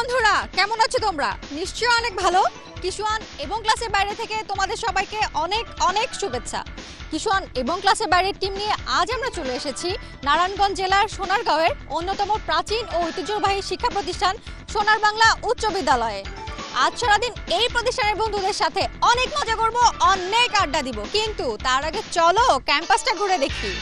বন্ধুরা কেমন আছো তোমরা? নিশ্চয়ই অনেক ভালো। কিশোয়ান এবং ক্লাসের বাইরে থেকে তোমাদের সবাইকে অনেক অনেক শুভেচ্ছা। কিশোয়ান এবং ক্লাসের বাইরের টিম নিয়ে আজ আমরা চলে এসেছি নারায়ণগঞ্জ জেলার সোনারগাঁওয়ের অন্যতম প্রাচীন ও ঐতিহ্যবাহী শিক্ষা প্রতিষ্ঠান সোনার বাংলা উচ্চ বিদ্যালয়ে। আজ সারাদিন এই প্রতিষ্ঠানের বন্ধুদের সাথে অনেক মজা করব, অনেক আড্ডা দিব, কিন্তু তার আগে চলো ক্যাম্পাসটা ঘুরে দেখি।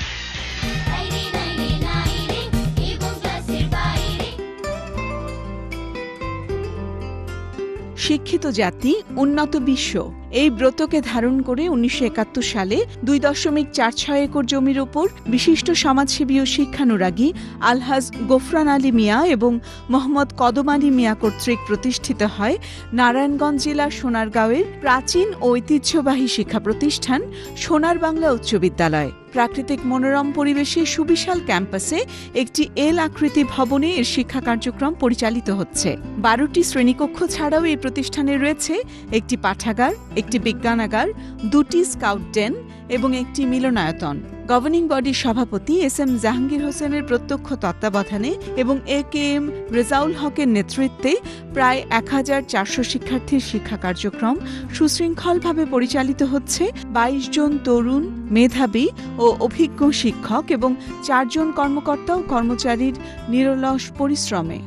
শিক্ষিত জাতি উন্নত বিশ্ব এই ব্রতকে ধারণ করে ১৯৭১ সালে ২.৪৬ একর জমির উপর বিশিষ্ট সমাজসেবী ও শিক্ষানুরাগী আলহাজ গোফরান আলী মিয়া এবং মোহাম্মদ কদম আলী মিয়া কর্তৃক প্রতিষ্ঠিত হয় নারায়ণগঞ্জ জেলার সোনারগাঁওয়ের প্রাচীন ও ঐতিহ্যবাহী শিক্ষা প্রতিষ্ঠান সোনার বাংলা উচ্চ বিদ্যালয়। প্রাকৃতিক মনোরম পরিবেশে সুবিশাল ক্যাম্পাসে একটি এল আকৃতি ভবনে এর শিক্ষা কার্যক্রম পরিচালিত হচ্ছে। ১২টি শ্রেণীকক্ষ ছাড়াও এই প্রতিষ্ঠানে রয়েছে একটি পাঠাগার, একটি বিজ্ঞানাগার, ২টি স্কাউট ডেন এবং একটি মিলনায়তন। গভর্নিং বডির সভাপতি এস.এম. জাহাঙ্গীর হোসেনের প্রত্যক্ষ তত্ত্বাবধানে এবং এ.কে.এম. রেজাউল হকের নেতৃত্বে প্রায় ১,৪০০ শিক্ষার্থীর শিক্ষা কার্যক্রম সুশৃঙ্খলভাবে পরিচালিত হচ্ছে ২২ জন তরুণ, মেধাবী ও অভিজ্ঞ শিক্ষক এবং ৪ জন কর্মকর্তা ও কর্মচারীর নিরলস পরিশ্রমে।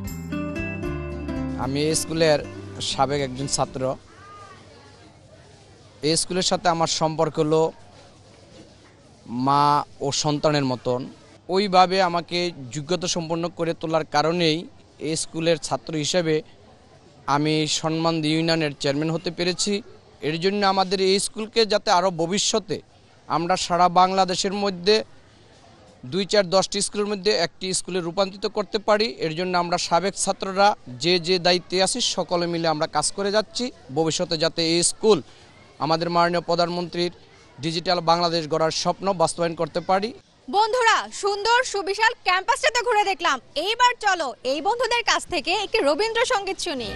আমি এই স্কুলের সাবেক একজন ছাত্র। এই স্কুলের সাথে আমার সম্পর্ক হলো মা ও সন্তানের মতন। ওইভাবে আমাকে যোগ্যতা সম্পন্ন করে তোলার কারণেই এই স্কুলের ছাত্র হিসেবে আমি সম্মানদী ইউনিয়নের চেয়ারম্যান হতে পেরেছি। এর জন্য আমাদের এই স্কুলকে যাতে আরও ভবিষ্যতে আমরা সারা বাংলাদেশের মধ্যে ২-৪-১০টি স্কুলের মধ্যে একটি স্কুলে রূপান্তরিত করতে পারি, এর জন্য আমরা সাবেক ছাত্ররা যে যে দায়িত্বে আছি সকলে মিলে আমরা কাজ করে যাচ্ছি। ভবিষ্যতে যাতে এই স্কুল আমাদের মাননীয় প্রধানমন্ত্রীর ডিজিটাল বাংলাদেশ গড়ার স্বপ্ন বাস্তবায়ন করতে পারি। বন্ধুরা, সুন্দর সুবিশাল ক্যাম্পাসটাতে ঘুরে দেখলাম। এইবার চলো এই বন্ধুদের কাছ থেকে একটি রবীন্দ্রসঙ্গীত শুনি।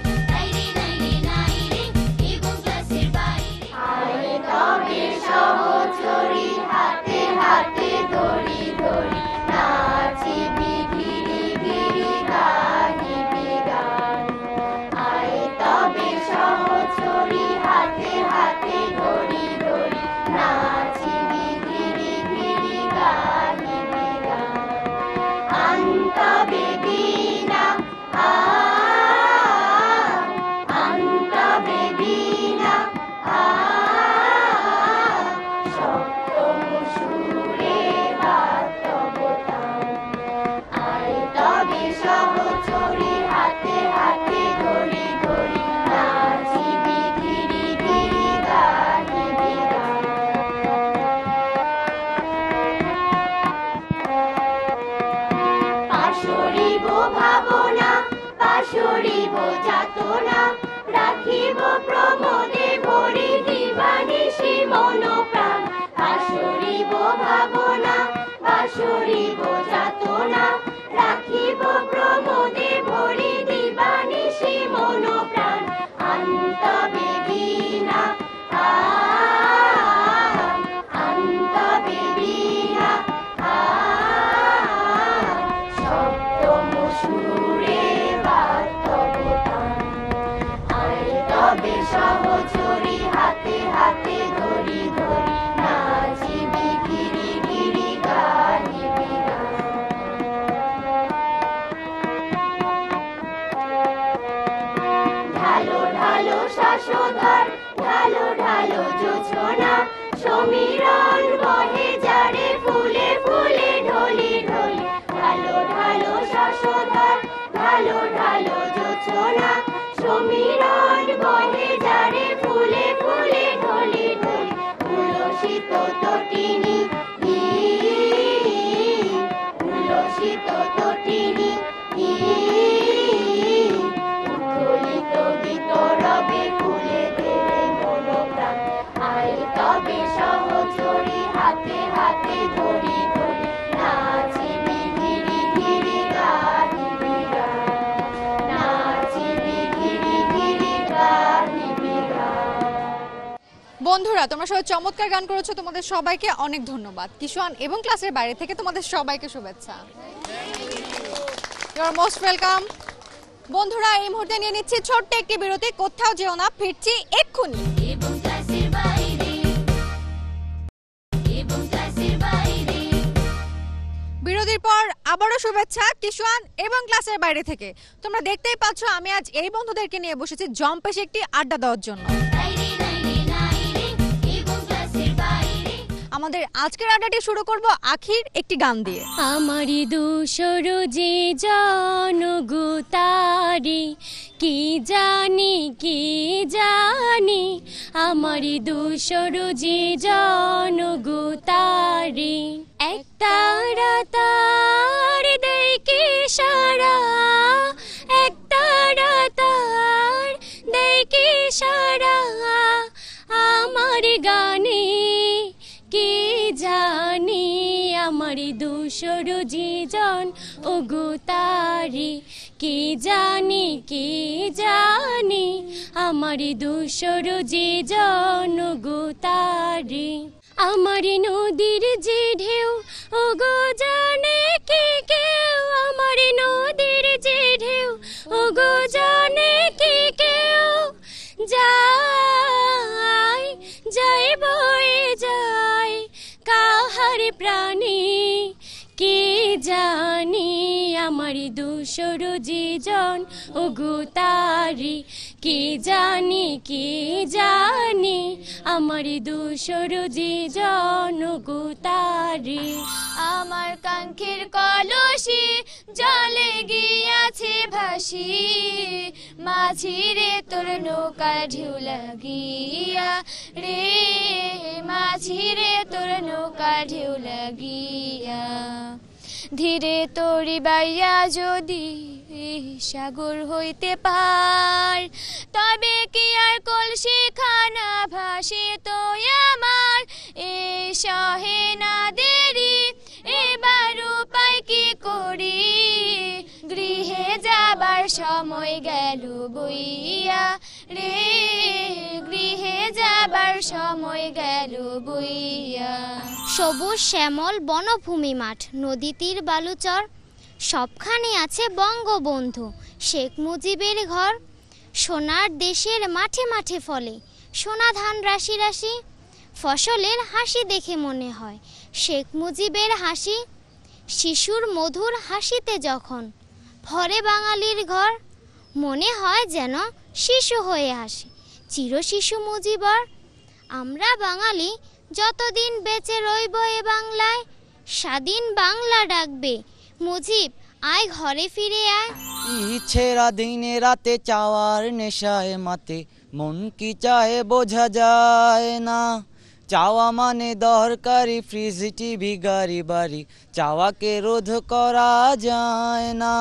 বন্ধুরা, তোমরা সবাই চমৎকার গান করেছো, তোমাদের সবাইকে অনেক ধন্যবাদ। কিশোয়ান এবং ক্লাসের বাইরে থেকে তোমাদের সবাইকে শুভেচ্ছা। You are most welcome. বন্ধুরা এই মুহূর্তে নিয়ে নিচ্ছি ছোট্ট একটি বিরতি, কোথাও যেও না, ফিরছি এক্ষুনি। বিরতির পর আবারও শুভেচ্ছা কিশুয়ান এবং ক্লাসের বাইরে থেকে। তোমরা দেখতেই পাচ্ছ আমি আজ এই বন্ধুদেরকে নিয়ে বসেছি জম্পেশে একটি আড্ডা দেওয়ার জন্য। আমাদের আজকের আড্ডাটি শুরু করব আখির একটি গান দিয়ে। আমারি দুশর যে জনগুতারি কি জানি আমারি দুশর যে জনগুতারি একটা রাতার দেখে সারা একটা রাতার দেখে সারা আমার গানে কে জানি আমারি দুশর জীজন ওগুতারি কে জানি আমারি দুশর জীজন ওগুতারি আমারি নদীর যে ঢেউ ওগো জানে কি কেউ আমারি নদীর যে ঢেউ ওগো জানে কি কেউ যায় বয়ে যায় কাহার প্রাণী কে জানি আমারি দুশর জীজন ওগুতারি কে জানি আমারি দুশর জীজন ওগুতারি আমার কাঙ্ক্ষের কলসি জলে গিয়াছে ভাসি মাঝি রে তোর নৌকা ঢেউ লাগিয়া রে মাঝি রে তোর নৌকা ঢেউ লাগিয়া ধীরে তোরি বাইয়া যদি সাগর হইতে পার তবে কি আর কলসি খানা ভাসে তো আমার এ সহে না দেরি এবার উপায় কি করি গৃহে যাবার সময় গেল বইয়া রে গৃহে যাবার সময় গেল বইয়া সবুজ শ্যামল বনভূমি মাঠ নদী তীর বালুচর সবখানে আছে বঙ্গবন্ধু শেখ মুজিবের ঘর সোনার দেশের মাঠে মাঠে ফলে সোনা ধান রাশি রাশি ফসলের হাসি দেখে মনে হয় শেখ মুজিবের হাসি শিশুর মধুর হাসিতে যখন ভরে বাঙালির ঘর মনে হয় যেন শিশু হয়ে আসে চির শিশু মুজিবর আমরা বাঙালি যতদিন বেঁচে রইব এ বাংলায় স্বাধীন বাংলা ডাকবে মুজিব আয় ঘরে ফিরে আয় ইচ্ছেরা দিনে রাতে চাওয়ার নেশায় মাতে মন কি চায় বোঝা যায় না চাওয়া মানে দরকারি ফ্রিজ টিভি গাড়ি বাড়ি চাওয়াকে রোধ করা যায় না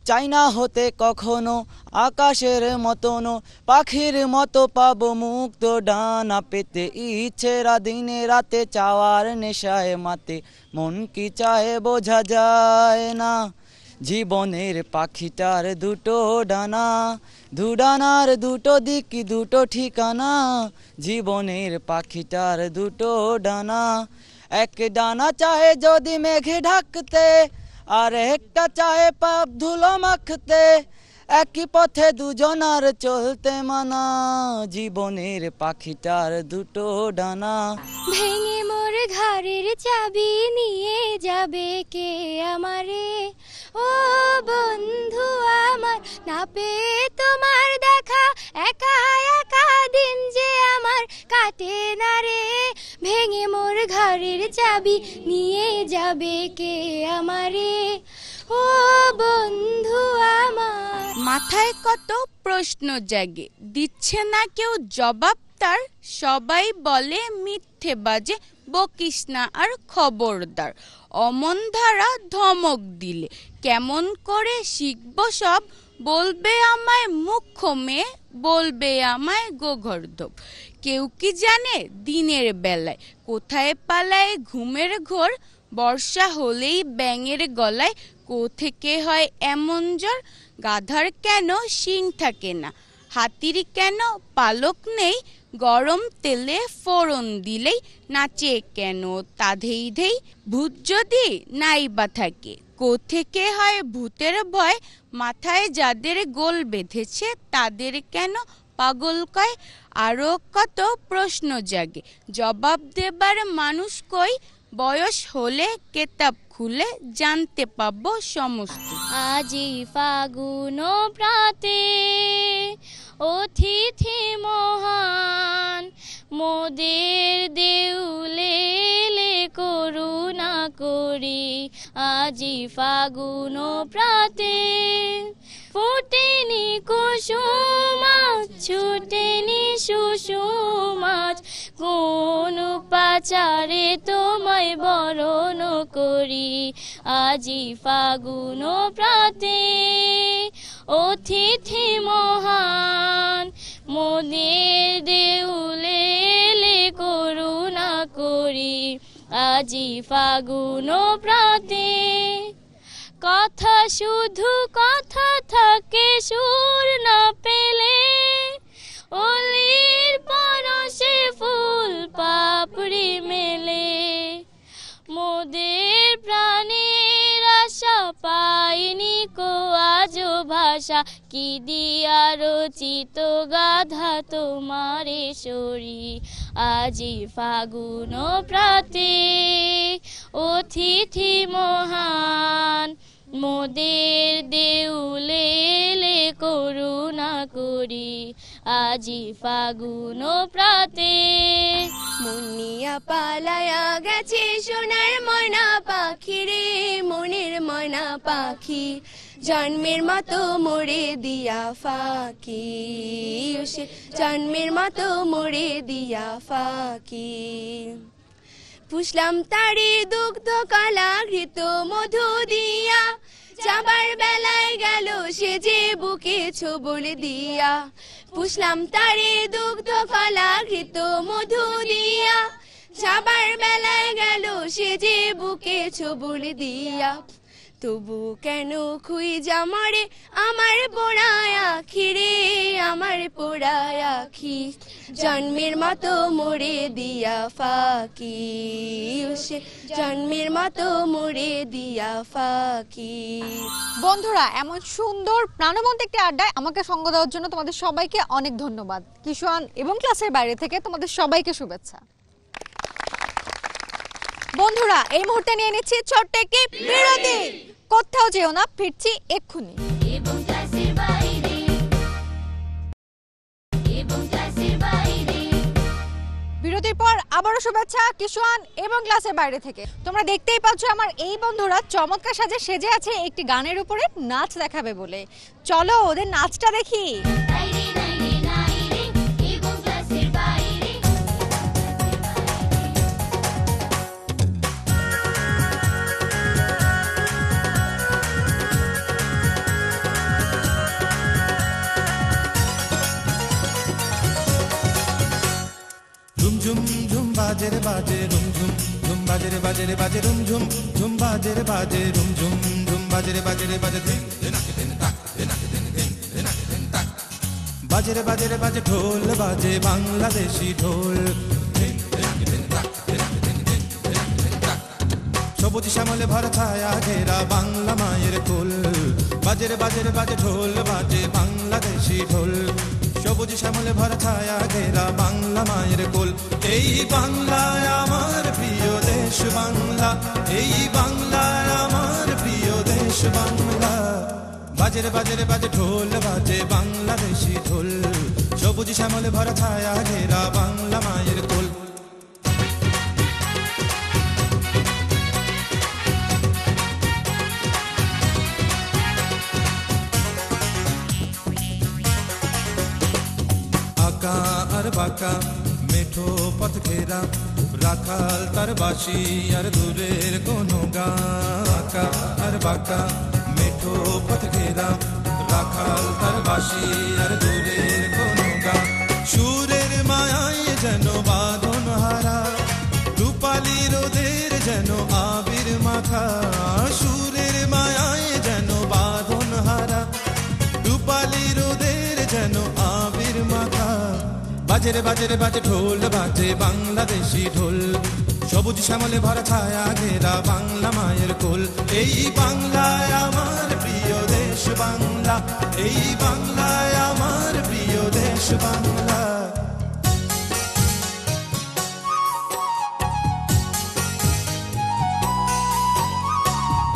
চাই না হতে কখনো আকাশের মতনো পাখির মতো পাবো মুক্ত ডানা পেতে ইচ্ছেরা দিনে রাতে চাওয়ার নেশায় মাতে মন কি চায় বোঝা যায় না জীবনের পাখিটার দুটো ডানা দুডানার দুটো দিক দুটো ঠিকানা জীবনের পাখিটার দুটো ডানা এক ডানা চাহে যদি মেঘে ঢাকতে আর একটা চাহে পাপ ধুলো মাখতে একই পথে দুজনার চলতে মানা জীবনের পাখিটার দুটো ডানা ভেঙে মোর ঘরের চাবি নিয়ে যাবে কে আমারে ও বন্ধু আমার না পেয়ে তোমার দেখা একা একা দিন যে আমার কাটে না রে ভেঙে মোর ঘরের চাবি নিয়ে যাবে কে আমারে ও বন্ধু আমার মাথায় কত প্রশ্ন জাগে দিচ্ছে না কেউ জবাব তার সবাই বলে মিথ্যে বাজে বকিস না আর খবরদার অমন ধারা ধমক দিলে কেমন করে শিখব সব বলবে আমায় মুখ্য মেয়ে বলবে আমায় গোঘর্ধব কেউ কি জানে দিনের বেলায় কোথায় পালায় ঘুমের ঘোর বর্ষা হলেই ব্যাঙের গলায় কোথেকে হয় এমন জ্বর গাধার কেন শিং থাকে না হাতির কেন পালক নেই গরম তেলে ফোড়ন দিলেই নাচে কেন তা ধেই ধেই ভূত যদি নাই বা থাকে কোত্থেকে হয় ভূতের ভয়, মাথায় যাদের গোল বেঁধেছে তাদের কেন পাগল কয়? আরো কত প্রশ্ন জাগে, জবাব দেবার মানুষ কই? বয়স হলে কেতাব খুলে জানতে পাবো সমস্ত। আজি ফাগুন প্রাতে অতিথি মহান, মোদের দেউলে এলে করুণা করি। আজি ফাগুন প্রাতে ফুটেনি কুসুম আজ, ছুটেনি সুষুম আজ, কোন উপাচারে তোমায় বরণ করি। আজি ফাগুন প্রাতে অতিথি মহান, মোদের দেউলে এলে করুণা করি। আজি ফাগুন প্রাতে কথা শুধু কথা থাকে, সুর না পেলে অলির পরশে ফুল পাপড়ি মেলে। মোদের প্রাণের আশা পাইনি কো আজো ভাষা, কি দিয়া রচিত গাধা তোমারে সরি। আজি ফাগুন প্রাতে অতিথি মহান, মোদের দেউলে এলে করুণা করি। আজি ফাগুন প্রাতে মুনিয়া পালায়া গেছে সোনার ময়না পাখি রে, মনের ময়না পাখি জন্মের মতো মোড়ে দিয়া ফাঁকি, সে জন্মের মতো মোড়ে দিয়া ফাঁকি। পুষলাম তারে দুগ্ধ কলা ঘৃত মধু দিয়া, যাবার বেলায় গেল সে যে বুকে ছোবল দিয়া। পুষলাম তারে দুগ্ধ কলা ঘৃত মধু দিয়া, যাবার বেলায় গেল সে যে বুকে ছোবল দিয়া। তবু কেন খুঁজা মরে আমার পোড়ায় আখি রে, আমার পোড়ায় আখি জন্মের মতো মোড়ে দিয়া ফাঁকি, সে জন্মের মতো মোড়ে দিয়া ফাঁকি। বন্ধুরা, এমন সুন্দর প্রাণবন্ত একটি আড্ডায় আমাকে সঙ্গ দেওয়ার জন্য তোমাদের সবাইকে অনেক ধন্যবাদ। কিশোয়ান এবং ক্লাসের বাইরে থেকে তোমাদের সবাইকে শুভেচ্ছা। বন্ধুরা, এই মুহূর্তে নিয়ে নিচ্ছি ছোট্ট একটি বিরতি। কোথাও যেও না, ফিরছি এক্ষুনি। বিরতির পর আবারও শুভেচ্ছা কিশোয়ান এবং ক্লাসের বাইরে থেকে। তোমরা দেখতেই পাচ্ছ আমার এই বন্ধুরা চমৎকার সাজে সেজে আছে একটি গানের উপরে নাচ দেখাবে বলে। চলো ওদের নাচটা দেখি। ঝুম ঝুম বাজে রে বাজে রুম ঝুম ঝুম বাজে রে বাজে রে বাজে রুম ঝুম ঝুম বাজে রে বাজে রুম ঝুম ঝুম বাজে রে বাজে দিন দিনাকে দিন তাক দিনাকে দিন দিন দিনাকে দিন তাক। বাজে রে বাজে ঢোল বাজে বাংলাদেশি ঢোল, দিন দিনাকে দিন তাক দিনাকে দিন দিন দিনাকে দিন তাক। সবুজ শ্যামলে ভরা ছায়া ঘেরা বাংলা মায়ের কোল, বাজে রে বাজে ঢোল বাজে বাংলাদেশি ঢোল। সবুজ শ্যামলে ভরা ছায়া ঘেরা বাংলা মায়ের কোল। এই বাংলায় আমার প্রিয় দেশ বাংলা, এই বাংলায় আমার প্রিয় দেশ বাংলা। বাজে রে বাজে ঢোল বাজে বাংলাদেশি ঢোল, সবুজ শ্যামলে ভরা ছায়া ঘেরা বাংলা মায়ের কোল। আঁকা আর বাঁকা মেঠো পথ ঘেরা, রাখাল তার বাঁশি আর দূরের কোনো গা। আঁকা আর বাঁকা মেঠো পথ ঘেরা, রাখাল তার বাঁশি আর দূরের কোনো গা। সুরের মায়ায় যেন বাঁধন হারা, রূপালি রোদের যেন আবির মাখা। সুরের মায়ায় যেন বাঁধন হারা, রূপালি রোদের যেন আবির মাখা। বাজে রে বাজে ঢোল বাজে বাংলাদেশি ঢোল, সবুজ শ্যামলে ভরা ছায়া ঘেরা বাংলা মায়ের কোল। এই বাংলায় আমার প্রিয় দেশ বাংলা, এই বাংলায় আমার প্রিয় দেশ বাংলা।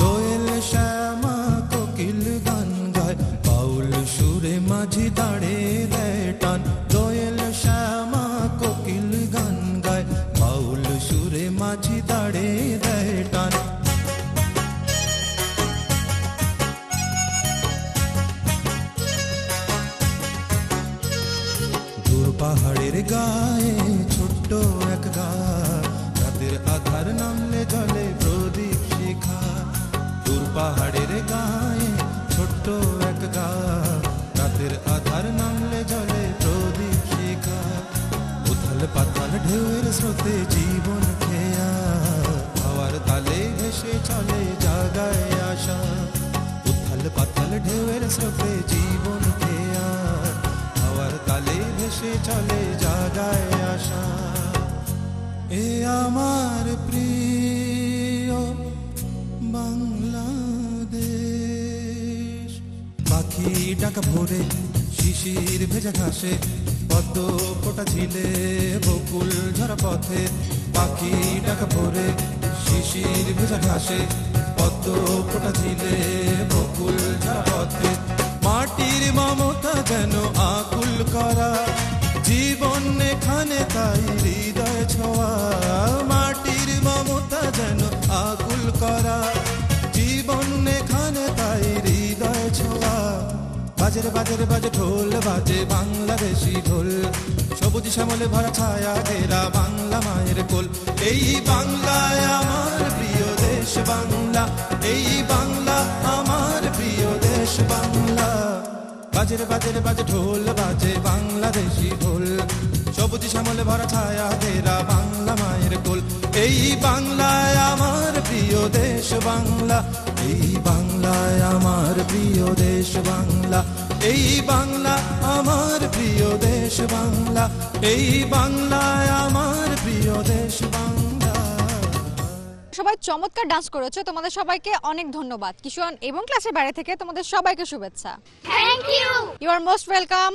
দোয়েল শ্যামা কোকিল গান গায়, বাউল সুরে মাঝি দাঁড়ে দেয় টান। দোয়েল শ্যামা কোকিল গান গায়, বাউল সুরে মাঝি দাঁড়ে দেয় টান। দূর পাহাড়ের গায়ে ছোট্ট এক গা, রাতের আধার নামলে জলে প্রদীপ শিখা। দূর পাহাড়ের গায়ে ছোট্ট এক গা, রাতের আধার নামলে জলে প্রদীপ শিখা। উথাল পাতাল ঢেউয়ের স্রোতে জীবন খেয়া, হাওয়ার তালে ভেসে চলে জাগায় আশা। উথাল পাতাল ঢেউয়ের স্রোতে জীবন খেয়া, হাওয়ার তালে ভেসে চলে জাগায় আশা। এ আমার প্রিয় বাংলাদেশ। পাখি ডাকা ভোরে শিশির ভেজা ঘাসে, পদ্ম ফোটা ঝিলে বকুল ঝরা পথে। পাখি ডাকা ভোরে শিশির ভেজা ঘাসে, পদ্ম ফোটা ঝিলে বকুল ঝরা পথে। মাটির মমতা যেন আকুল করা, জীবন এখানে তাই হৃদয় ছোঁয়া। মাটির মমতা যেন আকুল করা, জীবন এখানে তাই হৃদয় ছোঁয়া। বাজে বাজে বাজে ঢোল বাজে বাংলাদেশি ঢোল, সবুজ শ্যামলে ভরা ছায়া ঘেরা বাংলা মায়ের কোল। এই বাংলায় আমার প্রিয় দেশ বাংলা, এই বাংলা আমার প্রিয় দেশ বাংলা। বাজে বাজে ঢোল বাজে বাংলাদেশি ঢোল, সবুজ শ্যামলে ভরা ছায়া ঘেরা বাংলা মায়ের কোল। এই বাংলায় আমার প্রিয় দেশ বাংলা, এই বাংলায় আমার প্রিয় দেশ বাংলা, এই বাংলা আমার প্রিয় দেশ বাংলা, এই বাংলায় আমার প্রিয় দেশ বাংলা। সবাই চমৎকার ডান্স করেছো, তোমাদের সবাইকে অনেক ধন্যবাদ। কিশোর এবং ক্লাসের বাইরে থেকে তোমাদের সবাইকে শুভেচ্ছা। Thank you. You are most welcome.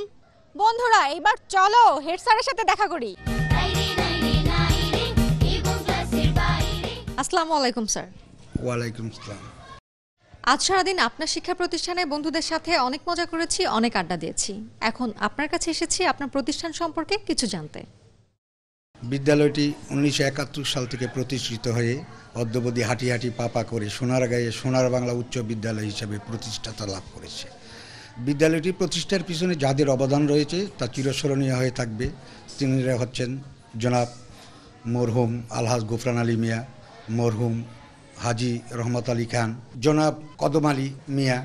বন্ধুরা, এবার চলো হেড স্যারের সাথে দেখা করি। আসসালামু আলাইকুম স্যার। ওয়ালাইকুম আসসালাম। আজ সারাদিন আপনার শিক্ষা প্রতিষ্ঠানে বন্ধুদের সাথে অনেক মজা করেছি, অনেক আড্ডা দিয়েছি। এখন আপনার কাছে এসেছি আপনার প্রতিষ্ঠান সম্পর্কে কিছু জানতে। বিদ্যালয়টি 1971 সাল থেকে প্রতিষ্ঠিত হয়ে অদ্যাবধি হাঁটি হাঁটি পাপা করে সোনারগাঁয়ে সোনার বাংলা উচ্চ বিদ্যালয় হিসেবে প্রতিষ্ঠাতা লাভ করেছে। বিদ্যালয়টি প্রতিষ্ঠার পিছনে যাদের অবদান রয়েছে তা চিরস্মরণীয় হয়ে থাকবে। তিনিরা হচ্ছেন জনাব মরহুম আলহাজ গোফরান আলী মিয়া, মরহুম হাজি রহমত আলী খান, জনাব কদম আলী মিয়া,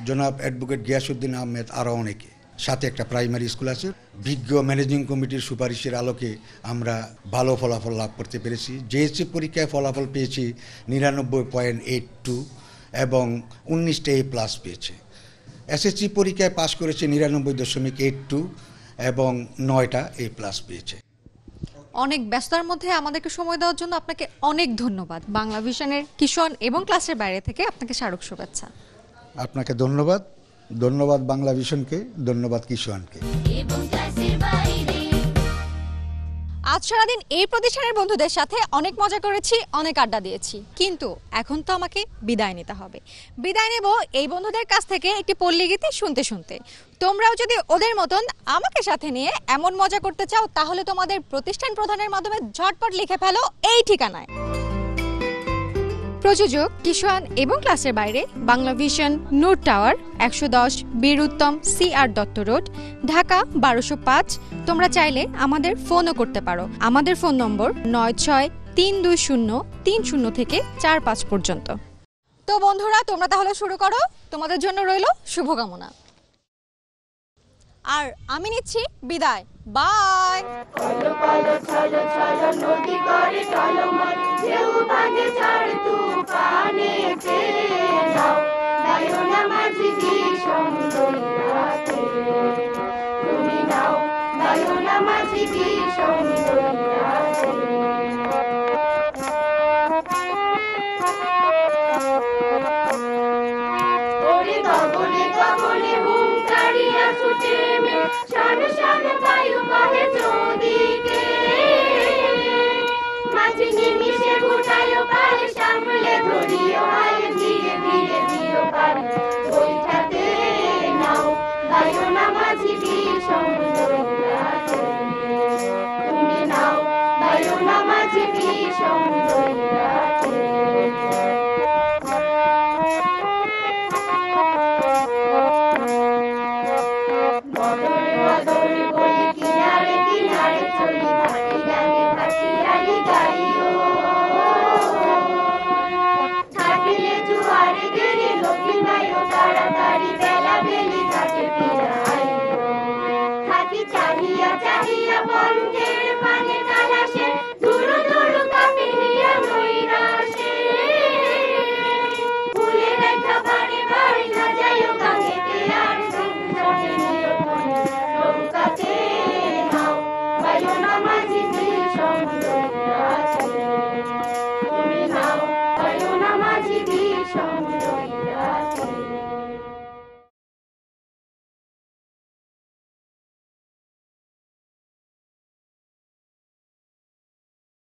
জনাব অ্যাডভোকেট গিয়াসউদ্দিন আহমেদ, আরও অনেকে। সাথে একটা প্রাইমারি স্কুল আছে। বিজ্ঞ ম্যানেজিং কমিটির সুপারিশের আলোকে আমরা ভালো ফলাফল লাভ করতে পেরেছি। জেএসসি পরীক্ষায় ফলাফল পেয়েছি 99.82 এবং 19টা A+ পেয়েছে। এসএসসি পরীক্ষায় পাশ করেছে 99.82 এবং 9টা A+ পেয়েছে। অনেক ব্যস্ততার মধ্যে আমাদেরকে সময় দেওয়ার জন্য আপনাকে অনেক ধন্যবাদ। বাংলা ভিশনের কিশোর এবং ক্লাসের বাইরে থেকে আপনাকে স্মারক শুভেচ্ছা। আপনাকে ধন্যবাদ, ধন্যবাদ বাংলা ভিশনকে, ধন্যবাদ কিশোরকে। আজ সারাদিন এই প্রতিষ্ঠানের বন্ধুদের সাথে অনেক মজা করেছি, অনেক আড্ডা দিয়েছি, কিন্তু এখন তো আমাকে বিদায় নিতে হবে। বিদায় নেব এই বন্ধুদের কাছ থেকে একটি পল্লী গীতি শুনতে শুনতে। তোমরাও যদি ওদের মতন আমাকে সাথে নিয়ে এমন মজা করতে চাও, তাহলে তোমাদের প্রতিষ্ঠান প্রধানের মাধ্যমে ঝটপট লিখে ফেলো এই ঠিকানায়। প্রযোজক কিশোর এবং ক্লাসের বাইরে, বাংলা ভিশন, নূর টাওয়ার, 110 বীর উত্তম CR দত্ত রোড, ঢাকা 1205। তোমরা চাইলে আমাদের ফোনও করতে পারো। আমাদের ফোন নম্বর 963203 থেকে 45 পর্যন্ত। তো বন্ধুরা, তোমরা তাহলে শুরু করো। তোমাদের জন্য রইল শুভকামনা। আর আমি নিচ্ছি বিদায়। বাই। মাঝি করে গগনে গগনে হুঙ্কারিয়া ছুটে মে শান শান বায়ু বহে চৌদিকে মাঝে নিমিষে গোটায় পারে সামলে ধরিও আয় ধীরে ধীরে দিও পারে ওইটাতে নাও গায়ো না মাঝি বিষম দৈরাতে তুমি নাও গায়ো না মাঝি বিষম দৈরাতে বদরে বদরে বলি কিনারে কিনারে চলি ভাটি গানে ভাটিয়ালি গাইও থাকিলে জুয়ারে গেলে লক্ষ্মী গাইও তাড়াতাড়ি বেলা বেলি ঘাটে ফিরে আইও থাকি চাহিয়া চাহিয়া বল